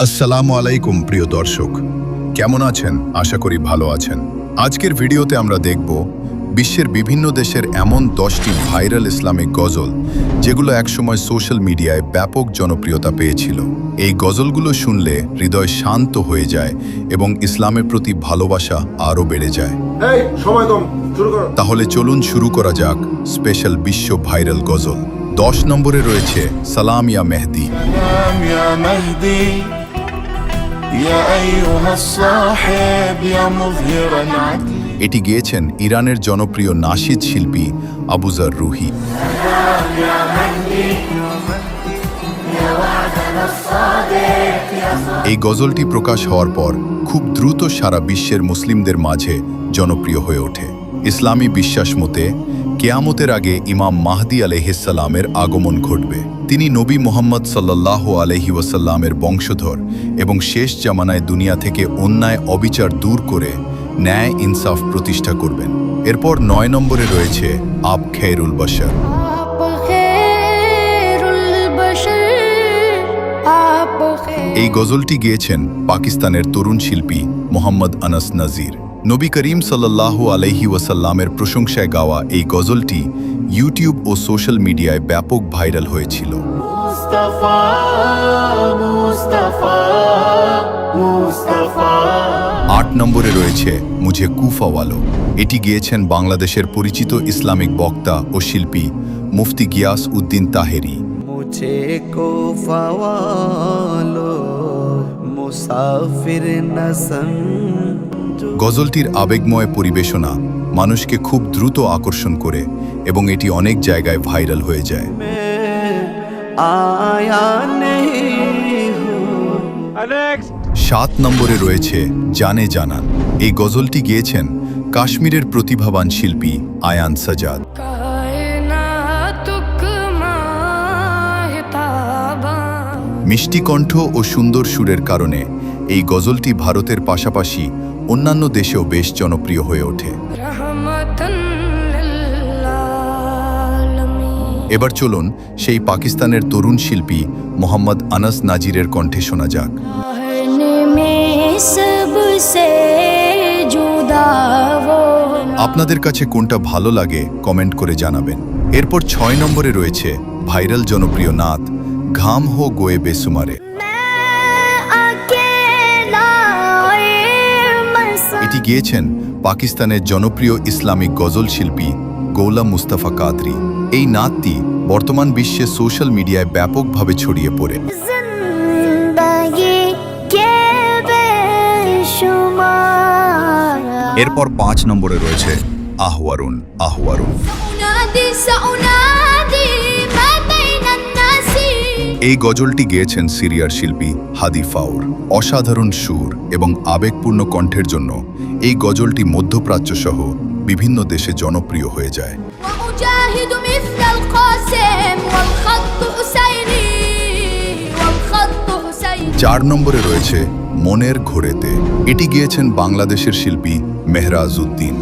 আসসালামু আলাইকুম প্রিয় দর্শক, কেমন আছেন? আশা করি ভালো আছেন। আজকের ভিডিওতে আমরা দেখব বিশ্বের বিভিন্ন দেশের এমন 10টি ভাইরাল ইসলামিক গজল যেগুলো একসময় সোশ্যাল মিডিয়ায় ব্যাপক জনপ্রিয়তা পেয়েছিল। এই গজলগুলো শুনলে হৃদয় শান্ত হয়ে যায় এবং ইসলামের প্রতি ভালোবাসা আরও বেড়ে যায়। তাহলে চলুন শুরু করা যাক স্পেশাল বিশ্ব ভাইরাল গজল। 10 নম্বরে রয়েছে সালাম ইয়া মেহদি। এটি গেয়েছেন ইরানের জনপ্রিয় নাশিদ শিল্পী আবুজার রুহি। এই গজলটি প্রকাশ হওয়ার পর খুব দ্রুত সারা বিশ্বের মুসলিমদের মাঝে জনপ্রিয় হয়ে ওঠে। ইসলামী বিশ্বাস মতে কেয়ামতের আগে ইমাম মাহদি আলাইহিসসালামের আগমন ঘটবে। তিনি নবী মুহাম্মদ সাল্লাল্লাহু আলাইহি ওয়াসাল্লামের বংশধর এবং শেষ জামানায় দুনিয়া থেকে অন্যায় অবিচার দূর করে ন্যায় ইনসাফ প্রতিষ্ঠা করবেন। এরপর 9 নম্বরে রয়েছে আপ খেরুল বাশার। এই গজলটি গেয়েছেন পাকিস্তানের তরুণ শিল্পী মোহাম্মদ আনাস নাজির। নবী করিম সাল্লাল্লাহু আলাইহি ওয়াসাল্লামের প্রশংসায় গাওয়া এই গজলটি ইউটিউব ও সোশ্যাল মিডিয়ায় ব্যাপক ভাইরাল হয়েছিল। 8 নম্বরে রয়েছে মুঝে কুফাওয়ালো। এটি গেয়েছেন বাংলাদেশের পরিচিত ইসলামিক বক্তা ও শিল্পী মুফতি গিয়াস উদ্দিন তাহেরি। মুঝে কুফাওয়ালো মুসাফির না সমঝো। গজলটির আবেগময় পরিবেশনা মানুষকে খুব দ্রুত আকর্ষণ করে এবং এটি অনেক জায়গায় ভাইরাল হয়ে যায়। 7 নম্বরে রয়েছে জানে জানান। এই গজলটি গেয়েছেন কাশ্মীরের প্রতিভাবান শিল্পী আয়ান সাজাদ। মিষ্টি কণ্ঠ ও সুন্দর সুরের কারণে এই গজলটি ভারতের পাশাপাশি অন্যান্য দেশেও বেশ জনপ্রিয় হয়ে ওঠে। এবার চলুন সেই পাকিস্তানের তরুণ শিল্পী মোহাম্মদ আনাস নাজিরের কণ্ঠে শোনা যাক। আপনাদের কাছে কোনটা ভালো লাগে কমেন্ট করে জানাবেন। এরপর 6 নম্বরে রয়েছে ভাইরাল জনপ্রিয় নাত ঘাম হো গোয়ে বেসুমারে। এটি গেয়েছেন পাকিস্তানের জনপ্রিয় ইসলামিক গজল শিল্পী গোলাম মুস্তাফা কাদরি। এই নাতটি বর্তমান বিশ্বে সোশ্যাল মিডিয়ায় ব্যাপকভাবে ছড়িয়ে পড়ে। এরপর 5 নম্বরে রয়েছে আহওয়ারুন আহওয়ারুন। এই গজলটি গেয়েছেন সিরিয়ার শিল্পী হাদি ফাউর। অসাধারণ সুর এবং আবেগপূর্ণ কণ্ঠের জন্য এই গজলটি মধ্যপ্রাচ্য সহ বিভিন্ন দেশে জনপ্রিয় হয়ে যায়। 4 নম্বরে রয়েছে মনের ঘোরেতে। এটি গেয়েছেন বাংলাদেশের শিল্পী মেহরাজ উদ্দিন।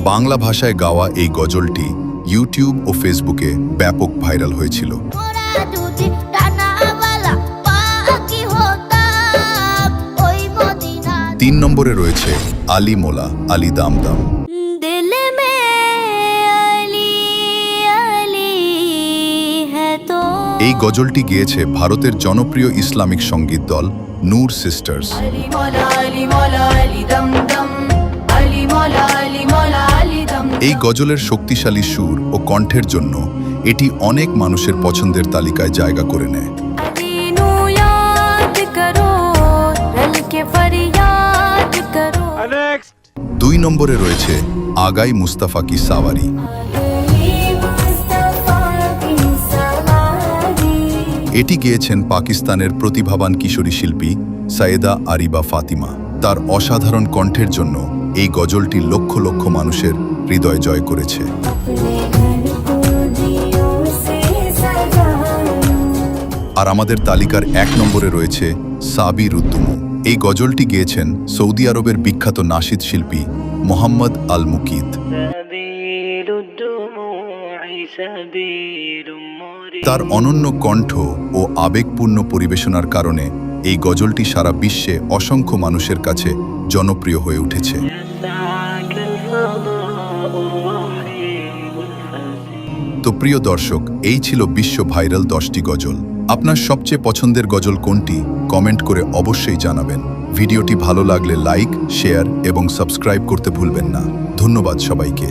বাংলা ভাষায় গাওয়া এই গজলটি ইউটিউব ও ফেসবুকে ব্যাপক ভাইরাল হয়েছিল। 3 নম্বরে রয়েছে আলী মোলা আলী দামদাম। এই গজলটি গেয়েছে ভারতের জনপ্রিয় ইসলামিক সঙ্গীত দল নূর সিস্টার্স। এই গজলের শক্তিশালী সুর ও কণ্ঠের জন্য এটি অনেক মানুষের পছন্দের তালিকায় জায়গা করে নেয়। 2 নম্বরে রয়েছে আগাই মুস্তাফা কি সাওয়ারি। এটি গেয়েছেন পাকিস্তানের প্রতিভাবান কিশোরী শিল্পী সাইয়েদা আরিবা ফাতিমা। তার অসাধারণ কণ্ঠের জন্য এই গজলটি লক্ষ লক্ষ মানুষের হৃদয় জয় করেছে। আর আমাদের তালিকার 1 নম্বরে রয়েছে সাবির উদ্দুমু। এই গজলটি গেয়েছেন সৌদি আরবের বিখ্যাত নাশিদ শিল্পী মোহাম্মদ আল মুকিদ। سبيل الدموع سبيل مريد তার অনন্য কণ্ঠ ও আবেগপূর্ণ পরিবেশনার কারণে এই গজলটি সারা বিশ্বে অসংখ্য মানুষের কাছে জনপ্রিয় হয়ে উঠেছে। يسعك الفضاء الرحيم الفسيح তো প্রিয় দর্শক, এই ছিল বিশ্ব ভাইরাল 10টি গজল। আপনার সবচেয়ে পছন্দের গজল কোনটি কমেন্ট করে অবশ্যই জানাবেন। ভিডিওটি ভালো লাগলে লাইক, শেয়ার এবং সাবস্ক্রাইব করতে ভুলবেন না। ধন্যবাদ সবাইকে।